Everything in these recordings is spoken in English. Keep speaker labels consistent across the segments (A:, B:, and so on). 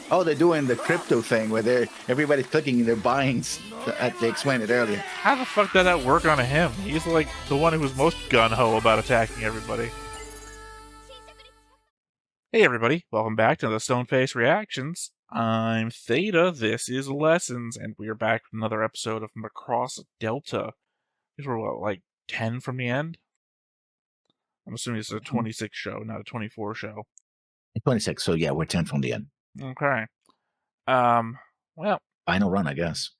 A: Oh, they're doing the crypto thing where everybody's clicking and they're buying. They explained it earlier.
B: How the fuck did that work on him? He's like the one who was most gun-ho about attacking everybody. Hey everybody, welcome back to the Stoneface Reactions. I'm Theta, this is Lessons, and we're back with another episode of Macross Delta. These were what, like 10 from the end? I'm assuming it's a 26 show, not a 24 show.
A: 26, so yeah, we're 10 from the end.
B: Okay. Well,
A: final run, I guess.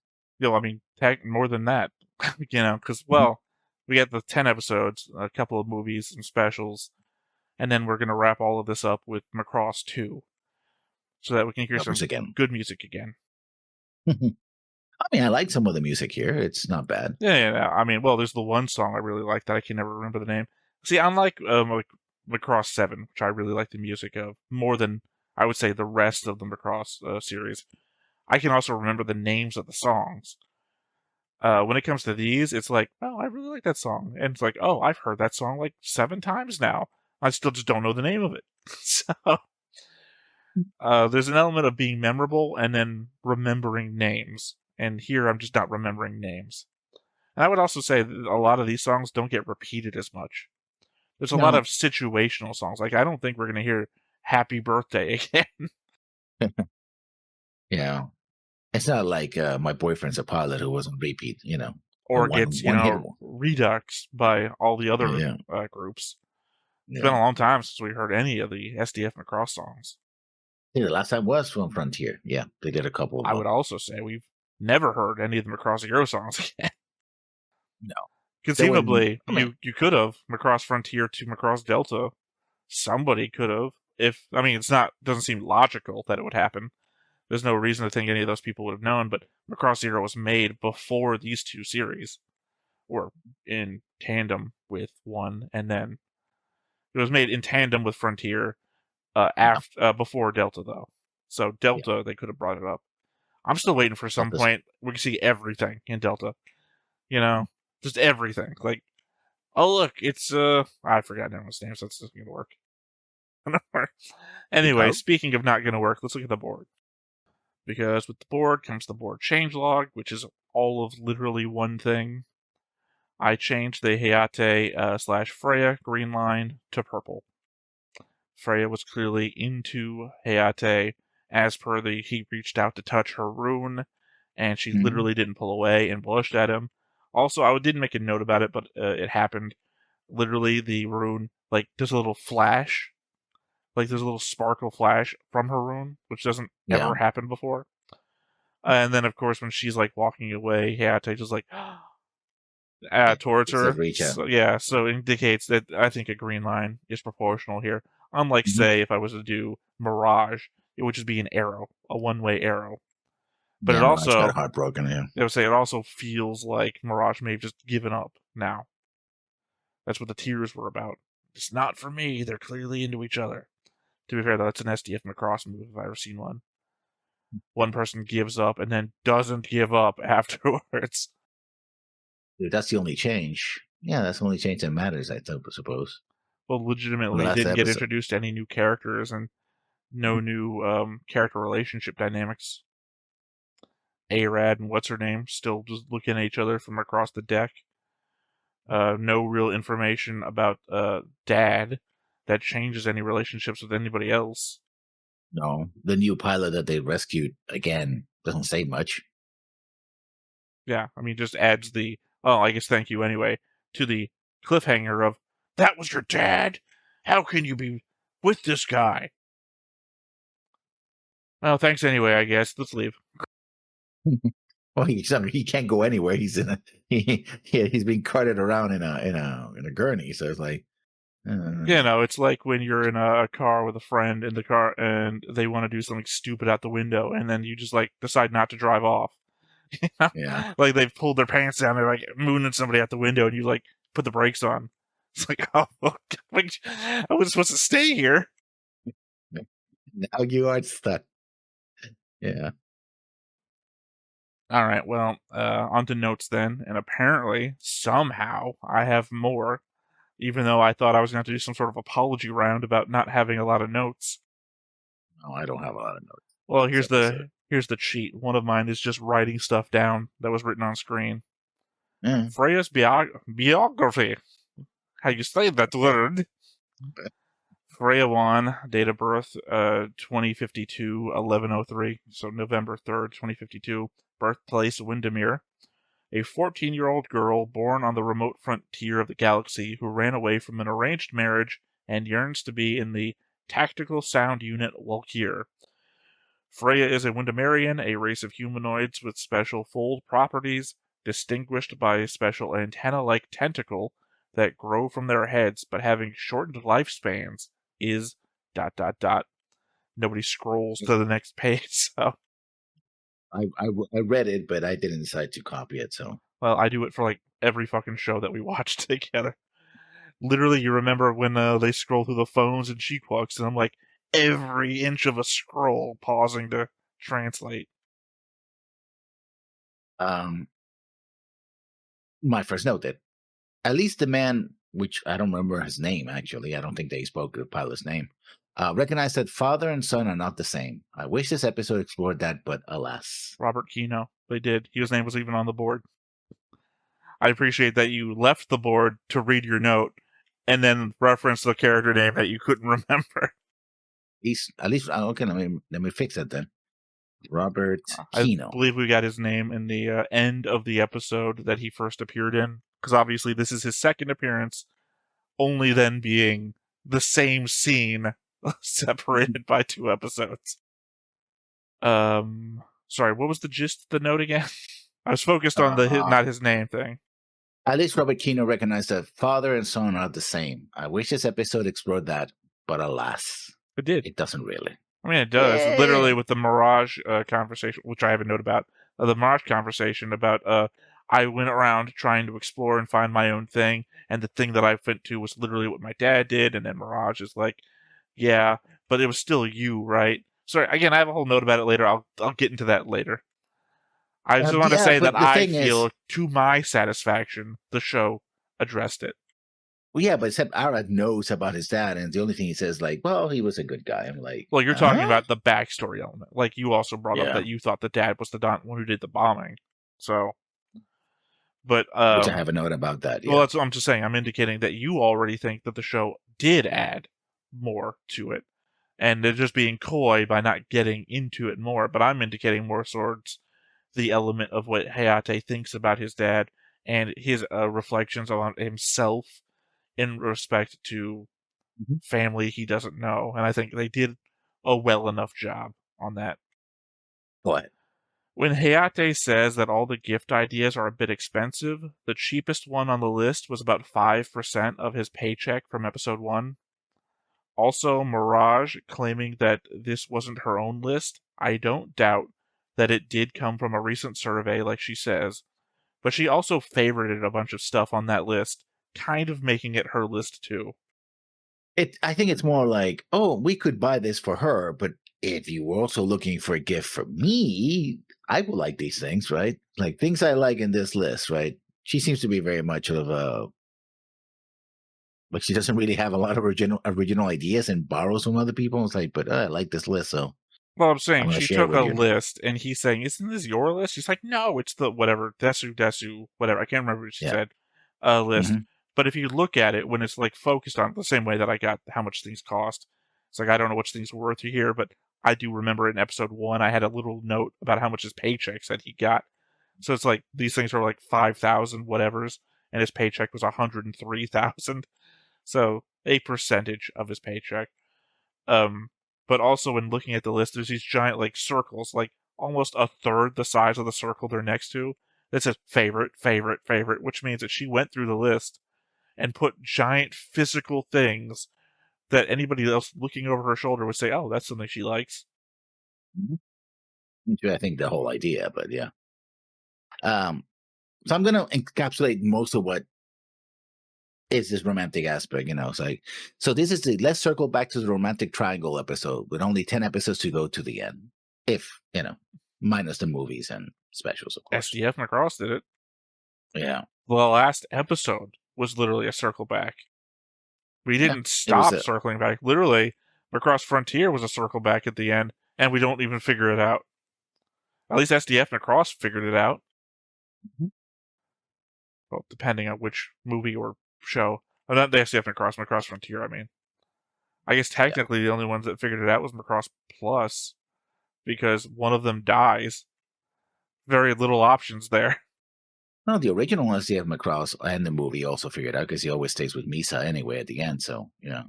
B: I mean, more than that, because, well, we got the 10 episodes, a couple of movies, some specials, and then we're going to wrap all of this up with Macross 2, so that we can hear some good music again.
A: I mean, I like some of the music here. It's not bad.
B: Yeah. I mean, well, there's the one song I really like that I can never remember the name. See, unlike Macross 7, which I really like the music of, more than, I would say, the rest of the Macross series, I can also remember the names of the songs. When it comes to these, it's like, oh, I really like that song. And it's like, oh, I've heard that song like 7 times now. I still just don't know the name of it. So, there's an element of being memorable and then remembering names. And here I'm just not remembering names. And I would also say that a lot of these songs don't get repeated as much. There's a lot of situational songs. Like, I don't think we're going to hear Happy Birthday again.
A: Yeah. It's not like My Boyfriend's a Pilot, who was on repeat,
B: Or gets, redux by all the other groups. It's been a long time since we heard any of the SDF Macross songs.
A: Yeah, the last time was from Frontier. Yeah, they did a couple of them.
B: I would also say we've never heard any of the Macross Hero songs again.
A: No.
B: Conceivably, you could have Macross Frontier to Macross Delta. Somebody could have. Doesn't seem logical that it would happen. There's no reason to think any of those people would have known, but Macross Zero was made before these two series, or in tandem with one, and then it was made in tandem with Frontier before Delta, though. So Delta, they could have brought it up. I'm still waiting for some point we can see everything in Delta. Just everything. Like, oh look, it's I forgot everyone's name, so it's just gonna work. Anyway, speaking of not gonna work, let's look at the board. Because with the board comes the board changelog, which is all of literally one thing. I changed the Hayate / Freya green line to purple. Freya was clearly into Hayate, as per he reached out to touch her rune, and she literally didn't pull away and blushed at him. Also, I didn't make a note about it, but it happened. Literally, the rune, there's a little flash. There's a little sparkle flash from her rune, which doesn't ever happen before. And then, of course, when she's, walking away, Hayate just, towards her. So it indicates that I think a green line is proportional here. Unlike, say, if I was to do Mirage, it would just be an arrow, a one-way arrow. But it also
A: got heartbroken.
B: I would say it also feels like Mirage may have just given up now. That's what the tears were about. It's not for me. They're clearly into each other. To be fair, though, that's an SDF Macross move if I've ever seen one. One person gives up and then doesn't give up afterwards.
A: Dude, that's the only change. Yeah, that's the only change that matters, I suppose.
B: Well, legitimately, didn't get introduced to any new characters and no new character relationship dynamics. Arad and what's-her-name still just looking at each other from across the deck. No real information about Dad that changes any relationships with anybody else.
A: No, the new pilot that they rescued, again, doesn't say much.
B: Yeah, just adds the, oh, I guess thank you anyway, to the cliffhanger of, that was your dad? How can you be with this guy? Well, thanks anyway, I guess. Let's leave.
A: Well, he can't go anywhere. He's he's being carted around in a gurney. So it's like,
B: it's like when you're in a car with a friend in the car and they want to do something stupid out the window, and then you just decide not to drive off.
A: Yeah,
B: they've pulled their pants down, they're mooning somebody out the window, and you put the brakes on. It's oh, I was supposed to stay here.
A: Now you are stuck. Yeah.
B: All right, well, on to notes then, and apparently, somehow, I have more, even though I thought I was going to have to do some sort of apology round about not having a lot of notes.
A: No, I don't have a lot of notes
B: Well,
A: this episode.
B: here's the cheat. One of mine is just writing stuff down that was written on screen.
A: Yeah.
B: Freya's biography. How you say that word? Freya Wan, date of birth 2052 1103, so November 3rd, 2052. Birthplace Windermere. A 14-year-old girl born on the remote frontier of the galaxy who ran away from an arranged marriage and yearns to be in the Tactical Sound Unit Walkir. Freya is a Windermerian, a race of humanoids with special fold properties, distinguished by a special antenna-like tentacle that grow from their heads, but having shortened lifespans is ... Nobody scrolls to the next page, so...
A: I read it, but I didn't decide to copy it. So
B: Well, I do it for, like, every fucking show that we watch together. Literally, you remember when they scroll through the phones and Sheepwalks, and I'm like, every inch of a scroll pausing to translate.
A: My first note that at least the man, which I don't remember his name actually, I don't think they spoke the pilot's name, recognized that father and son are not the same. I wish this episode explored that, but alas.
B: Robert Kino. They did. His name was even on the board. I appreciate that you left the board to read your note and then reference the character name that you couldn't remember.
A: At least okay. Let me fix that then. Robert
B: I
A: Kino.
B: believe we got his name in the end of the episode that he first appeared in, because obviously this is his second appearance, only then being the same scene separated by 2 episodes. Sorry, what was the gist of the note again? I was focused on the not his name thing.
A: At least Robert Kino recognized that father and son are the same. I wish this episode explored that, but alas.
B: It did.
A: It doesn't really.
B: I mean, it does.
A: Yeah.
B: Literally with the Mirage conversation, which I have a note about. The Mirage conversation about I went around trying to explore and find my own thing, and the thing that I went to was literally what my dad did, and then Mirage is like, yeah, but it was still you, right? Sorry, again, I have a whole note about it later. I'll get into that later. I just want to say that I feel, to my satisfaction, the show addressed it.
A: Well, yeah, but except Arad knows about his dad, and the only thing he says, like, well, he was a good guy. I'm like,
B: well, you're talking about the backstory element. Like, you also brought up that you thought the dad was the one who did the bombing. So, but
A: which I have a note about that. Yeah.
B: Well, that's what I'm just saying. I'm indicating that you already think that the show did add more to it, and they're just being coy by not getting into it more. But I'm indicating more towards the element of what Hayate thinks about his dad and his reflections on himself in respect to family he doesn't know. And I think they did a well enough job on that.
A: What?
B: When Hayate says that all the gift ideas are a bit expensive, the cheapest one on the list was about 5% of his paycheck from episode 1. Also, Mirage claiming that this wasn't her own list. I don't doubt that it did come from a recent survey, like she says, but she also favorited a bunch of stuff on that list, kind of making it her list too.
A: I think it's more like, oh, we could buy this for her, but if you were also looking for a gift for me, I would like these things, right? Like things I like in this list, right? She seems to be very much of a, like she doesn't really have a lot of original ideas and borrows from other people. It's like, but I like this list, so.
B: Well, I'm saying she took a list, and he's saying, "Isn't this your list?" She's like, "No, it's the whatever Desu, whatever." I can't remember what she said. List. Mm-hmm. But if you look at it when it's like focused on it, the same way that I got how much things cost, it's like I don't know which things were worth here, but I do remember in episode 1 I had a little note about how much his paycheck said he got. So it's like these things are like 5,000 whatevers, and his paycheck was 103,000. So a percentage of his paycheck. But also when looking at the list, there's these giant like circles, like almost a third the size of the circle they're next to, that says favorite, favorite, favorite, which means that she went through the list and put giant physical things that anybody else looking over her shoulder would say, oh, that's something she likes.
A: I think the whole idea, but yeah. So I'm going to encapsulate most of what is this romantic aspect, It's like, so this is let's circle back to the romantic triangle episode with only 10 episodes to go to the end. If, minus the movies and specials, of course.
B: SDF Macross did it.
A: Yeah.
B: The last episode was literally a circle back. We
A: Yeah.
B: didn't
A: It was
B: stop circling back. Literally, Macross Frontier was a circle back at the end, and we don't even figure it out. At least SDF Macross figured it out.
A: Mhm.
B: Well, depending on which movie or show. Oh, not the SDF Macross, Macross Frontier, I mean. I guess technically the only ones that figured it out was Macross Plus, because one of them dies. Very little options there.
A: No, the original SDF Macross and the movie also figured out because he always stays with Misa anyway at the end. So, yeah.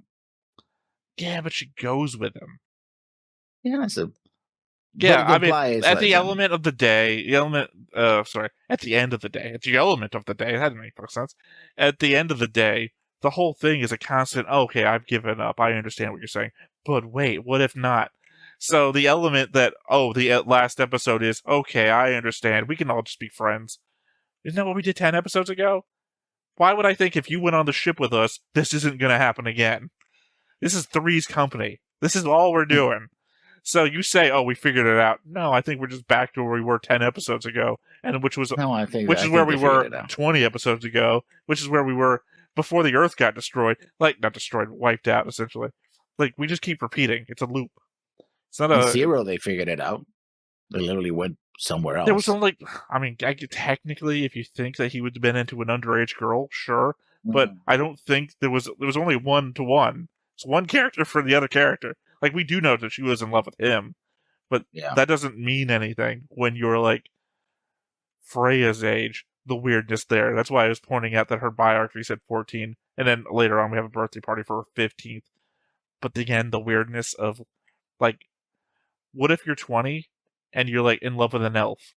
B: Yeah, but she goes with him.
A: Yeah, so.
B: Yeah,
A: But the
B: I mean,
A: imply is
B: at
A: like,
B: the element of the day, at the end of the day, at the element of the day, that didn't make no sense. At the end of the day, the whole thing is a constant, okay, I've given up, I understand what you're saying, but wait, what if not? So the element that, the last episode is, okay, I understand, we can all just be friends. Isn't that what we did 10 episodes ago? Why would I think if you went on the ship with us, this isn't going to happen again? This is Three's company. This is all we're doing. So you say, "Oh, we figured it out." No, I think we're just back to where we were 10 episodes ago, and which is
A: I
B: where
A: think
B: we
A: they figured
B: were
A: it out.
B: 20 episodes ago, which is where we were before the Earth got destroyed. Like not destroyed, wiped out essentially. Like we just keep repeating. It's a loop. It's not
A: In
B: a.
A: Zero, they figured it out. They literally went somewhere
B: There was
A: else.
B: only. I mean, technically, if you think that he would have been into an underage girl, sure, but
A: Mhm.
B: I don't think there was only 1-to-1. It's one character for the other character. Like we do know that she was in love with him. But
A: Yeah.
B: that doesn't mean anything when you're like Freya's age, the weirdness there. That's why I was pointing out that her biography said 14, and then later on we have a birthday party for her 15th. But again, the weirdness of like, what if you're 20 and you're like in love with an elf?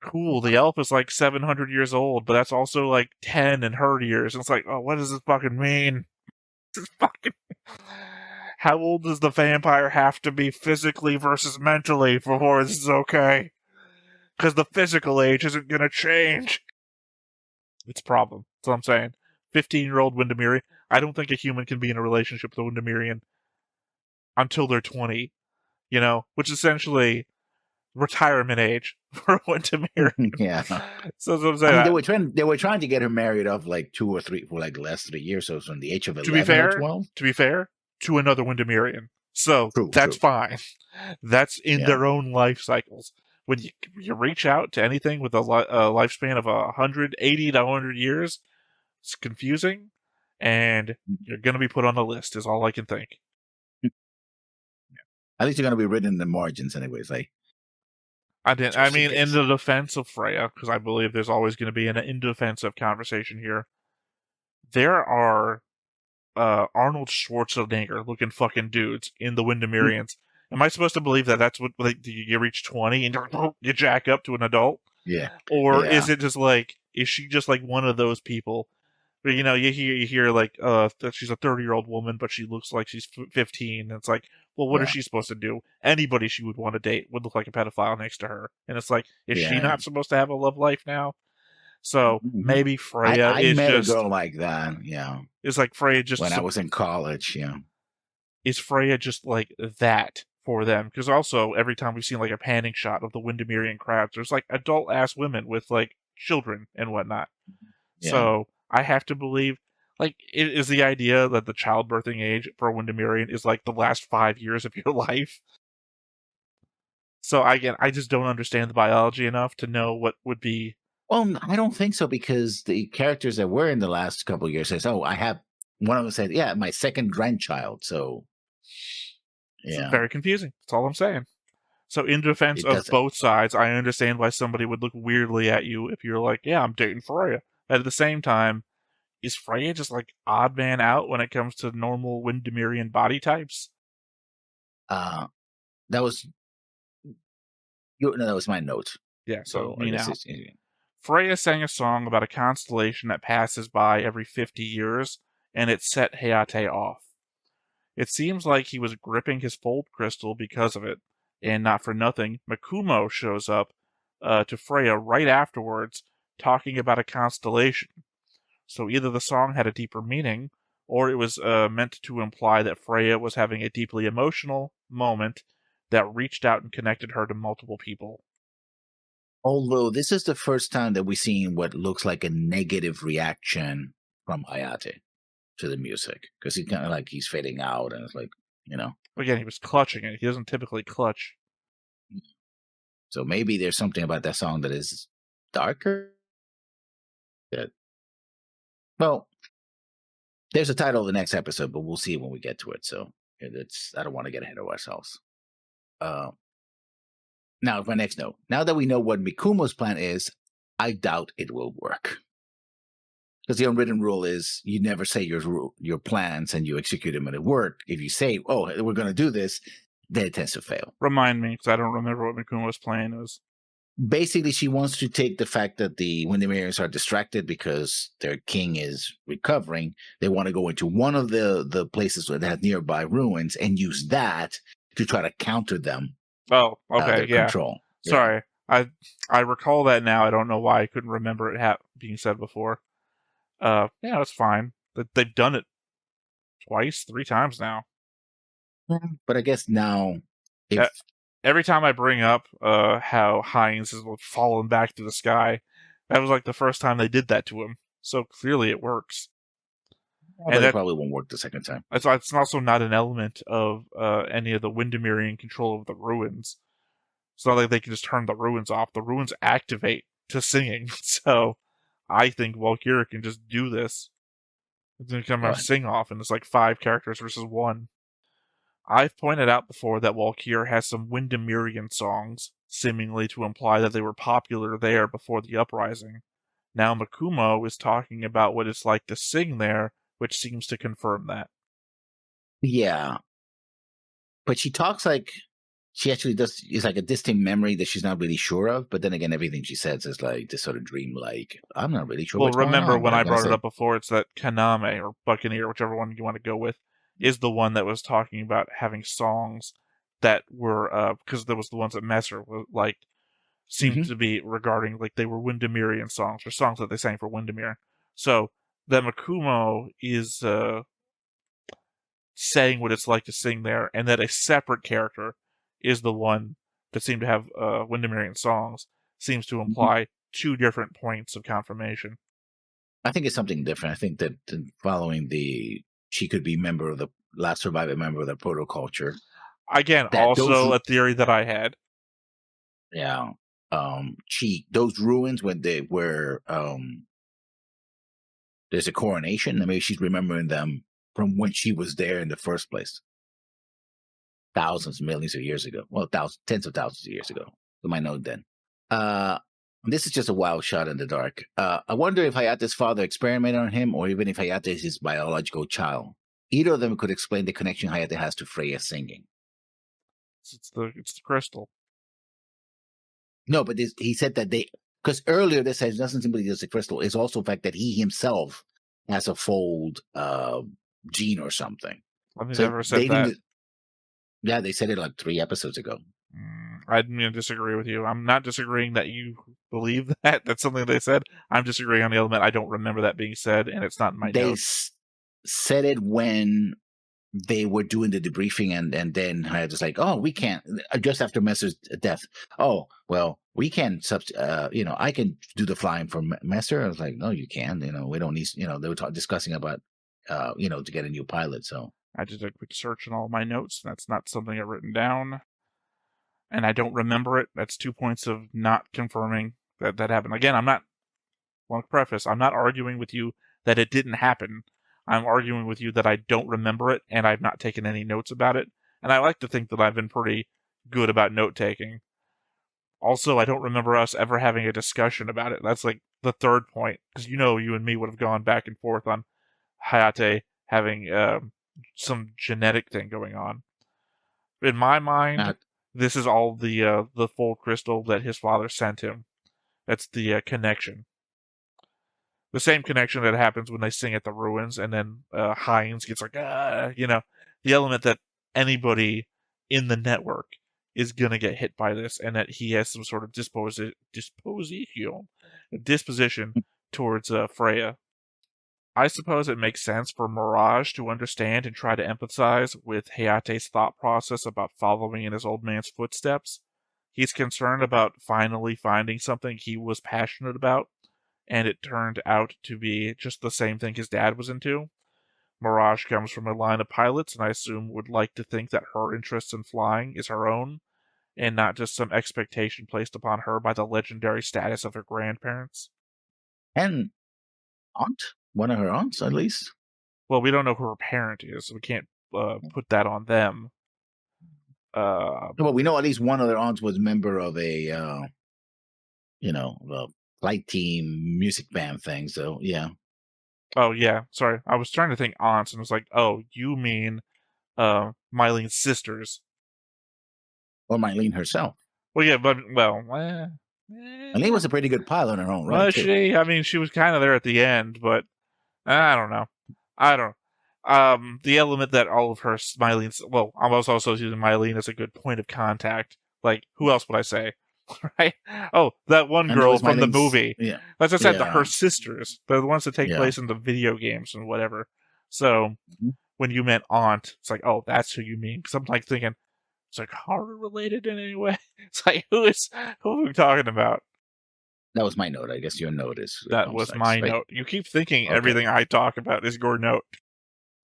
B: Cool, the elf is like 700 years old, but that's also like 10 in her years. And it's like, oh, what does this fucking mean? This is fucking. How old does the vampire have to be physically versus mentally before this is okay? Because the physical age isn't going to change. It's a problem. That's what I'm saying. 15-year-old Windermere. I don't think a human can be in a relationship with a Windermerian until they're 20, which is essentially retirement age for a Windermere.
A: Yeah.
B: So that's what I'm
A: I mean,
B: saying.
A: they were trying to get her married off like 2 or 3 for like the last 3 years. So it's from the age of
B: To be
A: 11 or
B: fair,
A: 12.
B: to another Windermerian. So
A: True,
B: that's
A: true.
B: fine. That's in
A: Yeah.
B: their own life cycles. When you reach out to anything with a lifespan of 180 to 100 years, it's confusing, and you're going to be put on the list, is all I can think.
A: At least you're going to be written in the margins, anyways. Like,
B: I didn't. I
A: just in
B: mean, in
A: case.
B: the defense of Freya, because I believe there's always going to be an in defensive conversation here. There are Arnold Schwarzenegger looking fucking dudes in the Windermerians. Am I supposed to believe that that's what like, you reach 20 and you jack up to an adult?
A: Yeah.
B: Or
A: Yeah.
B: is it just like, is she just like one of those people? But you hear like that she's a 30-year-old woman, but she looks like she's 15. And it's like, well, what is
A: Yeah.
B: she supposed to do? Anybody she would want to date would look like a pedophile next to her. And it's like, is she
A: Yeah.
B: not supposed to have a love life now? So
A: Mhm.
B: maybe Freya
A: I
B: is
A: met a
B: just
A: girl like that. Yeah.
B: is like Freya just
A: When I was in college. Yeah.
B: is Freya just like that for them? Because also every time we've seen like a panning shot of the Windermerian crowds, there's like adult ass women with like children and whatnot.
A: Yeah.
B: So I have to believe, like, it is the idea that the childbirthing age for a Windermerian is like the last 5 years of your life. So again, I just don't understand the biology enough to know what would be.
A: Well, I don't think so because the characters that were in the last couple of years says, "Oh, I have." One of them said, "Yeah, my second grandchild." So,
B: It's
A: yeah,
B: very confusing. That's all I'm saying. So in defense
A: it
B: of
A: doesn't.
B: both sides, I understand why somebody would look weirdly at you if you're like, yeah, I'm dating Freya. At the same time, is Freya just like odd man out when it comes to normal Windermerian body types?
A: Uh, that was no, that was my note.
B: Yeah, so
A: So I
B: me
A: guess
B: now.
A: it's
B: Freya sang a song about a constellation that passes by every 50 years, and it set Hayate off. It seems like he was gripping his fold crystal because of it, and not for nothing, Makumo shows up to Freya right afterwards, talking about a constellation. So either the song had a deeper meaning, or it was meant to imply that Freya was having a deeply emotional moment that reached out and connected her to multiple people.
A: Although this is the first time that we've seen what looks like a negative reaction from Hayate to the music, because he's kind of like he's fading out, and it's like, you know.
B: Again, he was clutching it. He doesn't typically clutch.
A: So maybe there's something about that song that is darker. That, well, there's a title of the next episode, but we'll see when we get to it. So it's I don't want to get ahead of ourselves. Now, my next note. Now that we know what Mikumo's plan is, I doubt it will work. Because the unwritten rule is you never say your plans and you execute them and it work. If you say, "Oh, we're going to do this," then it tends to fail.
B: Remind me, because I don't remember what Mikumo's plan is.
A: Basically, she wants to take the fact that the Windermere's are distracted because their king is recovering. They want to go into one of the places that has nearby ruins and use that to try to counter them.
B: Oh, okay, yeah.
A: Control.
B: Sorry, I recall that now. I don't know why I couldn't remember it being said before. Yeah, that's fine. They've done it twice, 3 times now.
A: But I guess now,
B: every time I bring up how Hines has fallen back to the sky, that was like the first time they did that to him. So clearly it works.
A: And that probably won't work the second time.
B: It's also not an element of any of the Windermerian control of the ruins. It's not like they can just turn the ruins off. The ruins activate to singing. So I think Valkyria can just do this. It's going to come out sing off, and it's like 5 characters versus 1. I've pointed out before that Valkyria has some Windermerian songs, seemingly to imply that they were popular there before the uprising. Now Mikumo is talking about what it's like to sing there, which seems to confirm that.
A: Yeah. But she talks like she actually does, is like a distinct memory that she's not really sure of. But then again, everything she says is like this sort of dream like, I'm not really sure.
B: Well, remember when I brought it up before, it's that Kaname or Buccaneer, whichever one you want to go with, is the one that was talking about having songs that were, because there was the ones that Messer was like, seemed to be regarding, like they were Windermerian songs, or songs that they sang for Windermere. So that Mikumo is saying what it's like to sing there, and that a separate character is the one that seemed to have Windermerian songs, seems to imply 2 different points of confirmation.
A: I think it's something different. I think that following she could be member of the last surviving member of the proto-culture.
B: Again, also a theory that I had.
A: Yeah. Those ruins when they were there's a coronation, and maybe she's remembering them from when she was there in the first place. Thousands, millions of years ago. Well, tens of thousands of years ago. You might know then. This is just a wild shot in the dark. I wonder if Hayate's father experimented on him, or even if Hayate is his biological child. Either of them could explain the connection Hayate has to Freya singing.
B: It's the crystal.
A: No, but he said that because earlier this has nothing simply just the crystal. It's also the fact that he himself has a fold gene or something.
B: I've never said that.
A: Yeah, they said it like 3 episodes ago.
B: I didn't disagree with you. I'm not disagreeing that you believe that. That's something they said. I'm disagreeing on the element. I don't remember that being said, and it's not in my notes.
A: They said it when they were doing the debriefing, and then I was like, oh, we can't, just after Messer's death. Oh, well, we can, I can do the flying for Messer. I was like, no, you can. We don't need, they were discussing about, to get a new pilot. So
B: I did a quick search in all my notes. That's not something I've written down. And I don't remember it. That's 2 points of not confirming that happened. Again, I'm not arguing with you that it didn't happen. I'm arguing with you that I don't remember it, and I've not taken any notes about it. And I like to think that I've been pretty good about note-taking. Also, I don't remember us ever having a discussion about it. That's like the 3rd point, because you and me would have gone back and forth on Hayate having some genetic thing going on. In my mind, this is all the full crystal that his father sent him. That's the connection. The same connection that happens when they sing at the ruins, and then Hines gets like, the element that anybody in the network is going to get hit by this, and that he has some sort of disposition towards Freya. I suppose it makes sense for Mirage to understand and try to empathize with Hayate's thought process about following in his old man's footsteps, He's concerned about finally finding something he was passionate about, and it turned out to be just the same thing his dad was into. Mirage comes from a line of pilots, and I assume would like to think that her interest in flying is her own, and not just some expectation placed upon her by the legendary status of her grandparents.
A: And aunt, one of her aunts at least.
B: Well, we don't know who her parent is, so we can't put that on them.
A: Well, we know at least one of their aunts was a member of a a flight team music band thing. So yeah.
B: Oh yeah, sorry. I was trying to think aunts, and was like, oh, you mean Mylene's sisters?
A: Or Mylene herself.
B: Well, yeah, but
A: Mylene was a pretty good pilot in her own right
B: was
A: too.
B: she? I mean, she was kind of there at the end, but I don't know. I don't. The element that all of her Mylene's. Well, I was also using Mylene as a good point of contact. Like, who else would I say? Right? Oh, that one
A: And it
B: girl
A: was
B: from the
A: Mylene's,
B: movie.
A: yeah,
B: As I said,
A: yeah,
B: her sisters. They're the ones that take
A: yeah.
B: place in the video games and whatever. So
A: Mhm.
B: when you meant aunt, it's like, oh, that's who you mean. Because I'm like thinking, it's like horror related in any way. It's like, who are we talking about?
A: That was my note. I guess your note is
B: That
A: home
B: was
A: sex,
B: my
A: right?
B: note. You keep thinking
A: Okay.
B: everything I talk about is your note.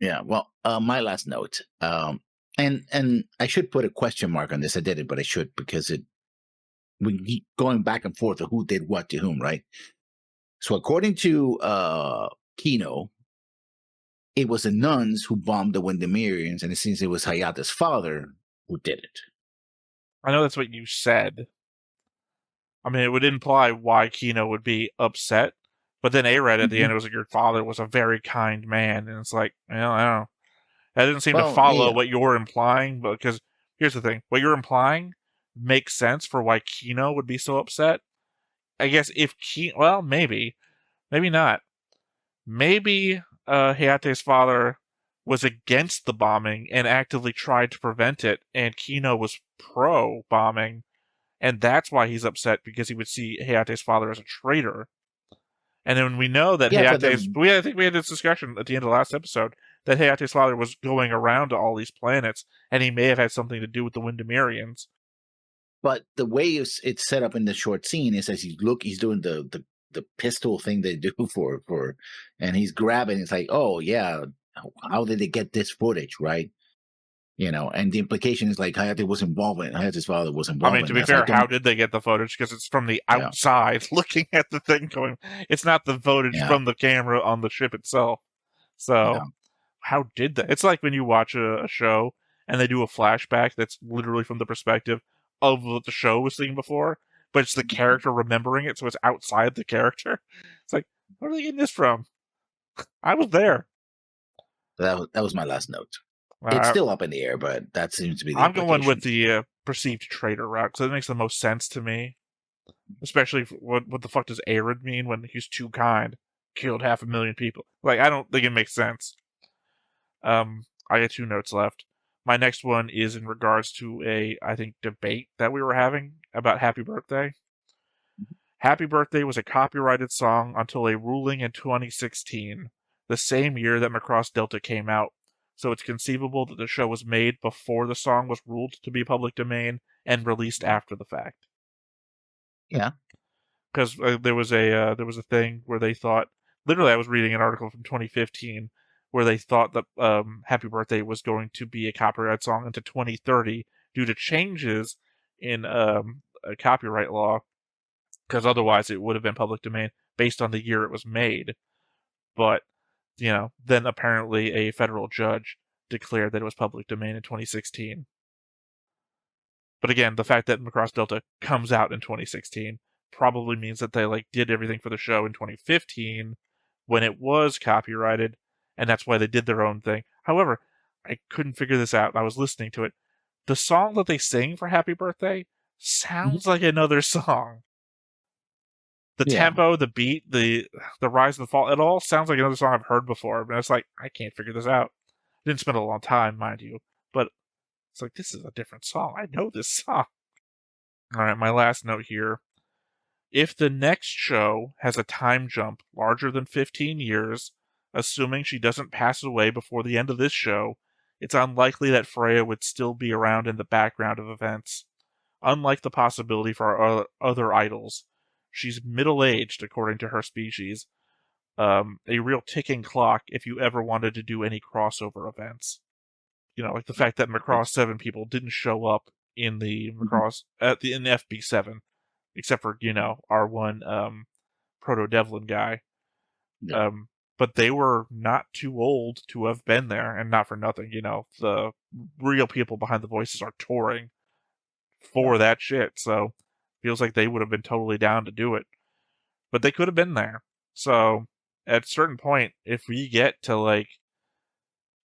A: Yeah. Well, my last note. And I should put a question mark on this. I did it, but I should because we keep going back and forth of who did what to whom, right? So according to Kino, it was the nuns who bombed the Windermerians, and it seems it was Hayate's father who did it.
B: I know that's what you said. I mean, it would imply why Kino would be upset, but then A-Red at the end, it was like, your father was a very kind man, and it's like, well, I don't know. That didn't seem to
A: Well,
B: follow
A: yeah,
B: what you're implying, but because here's the thing. What you're implying makes sense for why Kino would be so upset. I guess if well, maybe not. Maybe Hayate's father was against the bombing and actively tried to prevent it, and Kino was pro-bombing, and that's why he's upset, because he would see Hayate's father as a traitor. And then we know that
A: yeah, but
B: I think we had this discussion at the end of the last episode, that Hayate's father was going around to all these planets, and he may have had something to do with the Windermerians.
A: the way it's set up in the short scene is as he's doing the pistol thing they do and he's grabbing. It's like, oh yeah, how did they get this footage, right? And the implication is like Hayate was involved in it. Hayate's father was
B: I
A: involved
B: mean,
A: in
B: to
A: it.
B: be
A: That's like,
B: fair, how did they get the footage? Because it's from the
A: yeah,
B: outside, looking at the thing going. It's not the footage
A: yeah,
B: from the camera on the ship itself.
A: yeah.
B: So, how did that? It's like when you watch a show and they do a flashback that's literally from the perspective of what the show was seeing before, but it's the character remembering it, so it's outside the character. It's like, where are they getting this from? I was there.
A: That was my last note. It's
B: Uh,
A: still up in the air, but that seems to be the
B: I'm going with
A: implication.
B: the perceived traitor route, because it makes the most sense to me. Especially, what the fuck does Arid mean when he's too kind? Killed 500,000 people. Like, I don't think it makes sense. I got 2 notes left. My next one is in regards to I think, debate that we were having about Happy Birthday. Happy Birthday was a copyrighted song until a ruling in 2016, the same year that Macross Delta came out. So it's conceivable that the show was made before the song was ruled to be public domain and released after the fact.
A: Yeah.
B: Because there was a thing where they thought, literally, I was reading an article from 2015 where they thought that Happy Birthday was going to be a copyright song into 2030 due to changes in a copyright law, because otherwise it would have been public domain based on the year it was made. But then apparently a federal judge declared that it was public domain in 2016. But again, the fact that Macross Delta comes out in 2016 probably means that they did everything for the show in 2015 when it was copyrighted, and that's why they did their own thing. However, I couldn't figure this out. I was listening to it. The song that they sing for Happy Birthday
A: Mhm.
B: sounds like another song. The
A: Yeah.
B: tempo, the beat, the rise and the fall, it all sounds like another song I've heard before. But it's like, I can't figure this out. Didn't spend a long time, mind you, but it's like, this is a different song. I know this song. All right, my last note here. If the next show has a time jump larger than 15 years, assuming she doesn't pass away before the end of this show, it's unlikely that Freya would still be around in the background of events. unlike the possibility for our other idols, she's middle-aged according to her species. A real ticking clock if you ever wanted to do any crossover events. Like the fact that Macross 7 people didn't show up in the Macross in FB7, except for our one Proto Devlin guy.
A: Yeah.
B: But they were not too old to have been there, and not for nothing. The real people behind the voices are touring for that shit, so feels like they would have been totally down to do it. But they could have been there. So at a certain point, if we get to like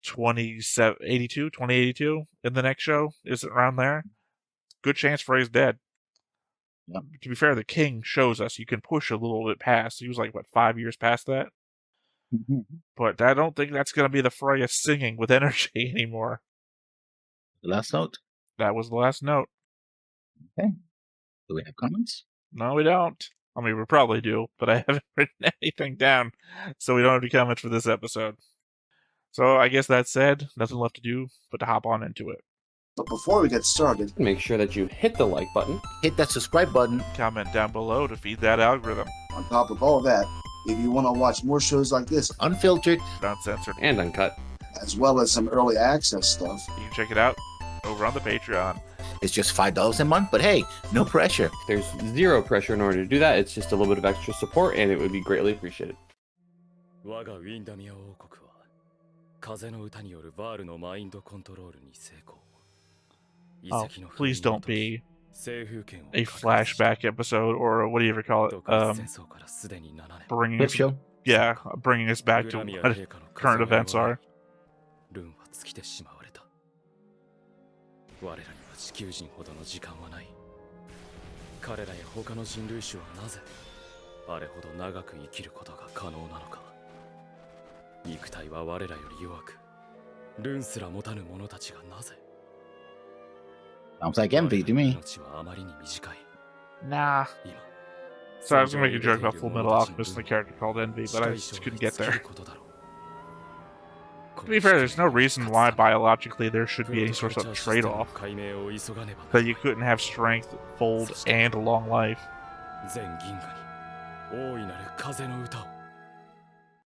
B: 2082 in the next show, is it around there? Good chance Frey's dead.
A: Yep.
B: To be fair, the King shows us you can push a little bit past. He was like, 5 years past that? But I don't think that's going to be the Freya singing with energy anymore.
A: The last note?
B: That was the last note.
A: Okay. Do we have comments?
B: No, we don't. I mean, we probably do, but I haven't written anything down, so we don't have any comments for this episode. So I guess that said, nothing left to do but to hop on into it.
C: But before we get started,
D: make sure that you hit the like button.
A: Hit that subscribe button.
B: Comment down below to feed that algorithm.
C: On top of all that, if you want to watch more shows like this,
A: unfiltered,
B: uncensored,
D: and uncut,
C: as well as some early access stuff,
B: you can check it out over on the Patreon.
A: It's just $5 a month, but hey, no pressure.
D: There's zero pressure in order to do that. It's just a little bit of extra support, and it would be greatly appreciated.
B: Oh, please don't be a flashback episode, or what do you ever call it? Bringing us, bringing us back to what current events are.
A: Sounds like envy to me.
B: Nah. So I was gonna make a joke about Full Metal Alchemist and the character called Envy, but I just couldn't get there. To be fair, there's no reason why biologically there should be any sort of trade-off. That you couldn't have strength, fold, and a long life.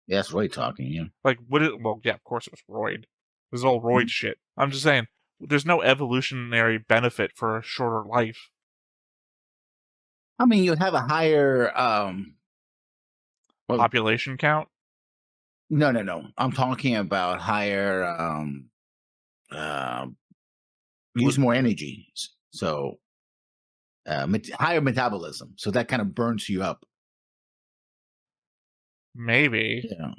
A: Yeah, that's Roy talking, yeah.
B: Like, well, yeah, of course it was Royd. This is all Royd shit. I'm just saying, there's no evolutionary benefit for a shorter life.
A: I mean, you have a higher
B: population count.
A: No. I'm talking about higher use more energy. So higher metabolism. So that kind of burns you up.
B: Maybe.
A: Yeah.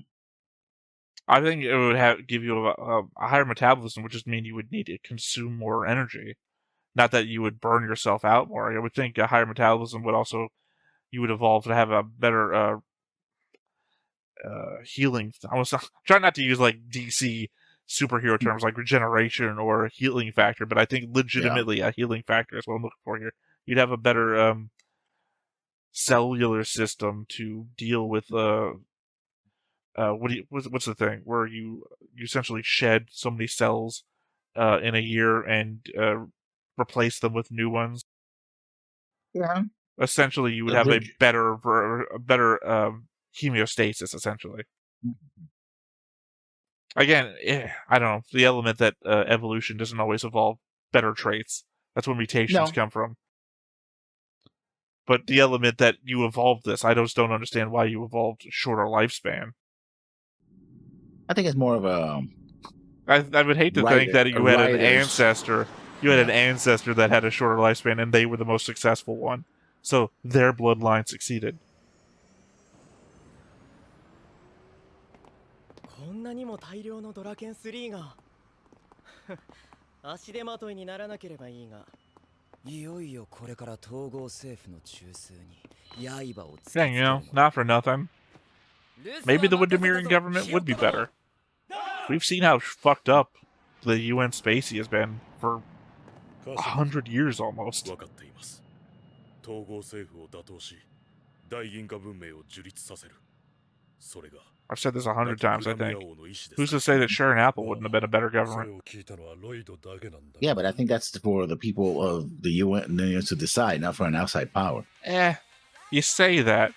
B: I think it would give you a higher metabolism, would just mean you would need to consume more energy. Not that you would burn yourself out more. I would think a higher metabolism would also, you would evolve to have a better healing. I was trying not to use like DC superhero terms like regeneration or healing factor, but I think legitimately a healing factor is what I'm looking for here. You'd have a better cellular system to deal with what's the thing where you essentially shed so many cells in a year and replace them with new ones.
A: Yeah.
B: Essentially, you would have a better homeostasis. Essentially, again, I don't know, the element that evolution doesn't always evolve better traits. That's where mutations come from. But the element that you evolved this, I just don't understand why you evolved a shorter lifespan.
A: I think it's more of a.
B: I would hate to think that you had an ancestor. You had an ancestor that had a shorter lifespan, and they were the most successful one. So their bloodline succeeded. Dang, not for nothing. Maybe the Windemirian government would be better. We've seen how fucked up the UN Spacey has been for 100 years almost. I've said this 100 times, I think. Who's to say that Sharon Apple wouldn't have been a better government?
A: Yeah, but I think that's for the people of the UN to decide, not for an outside power.
B: You say that.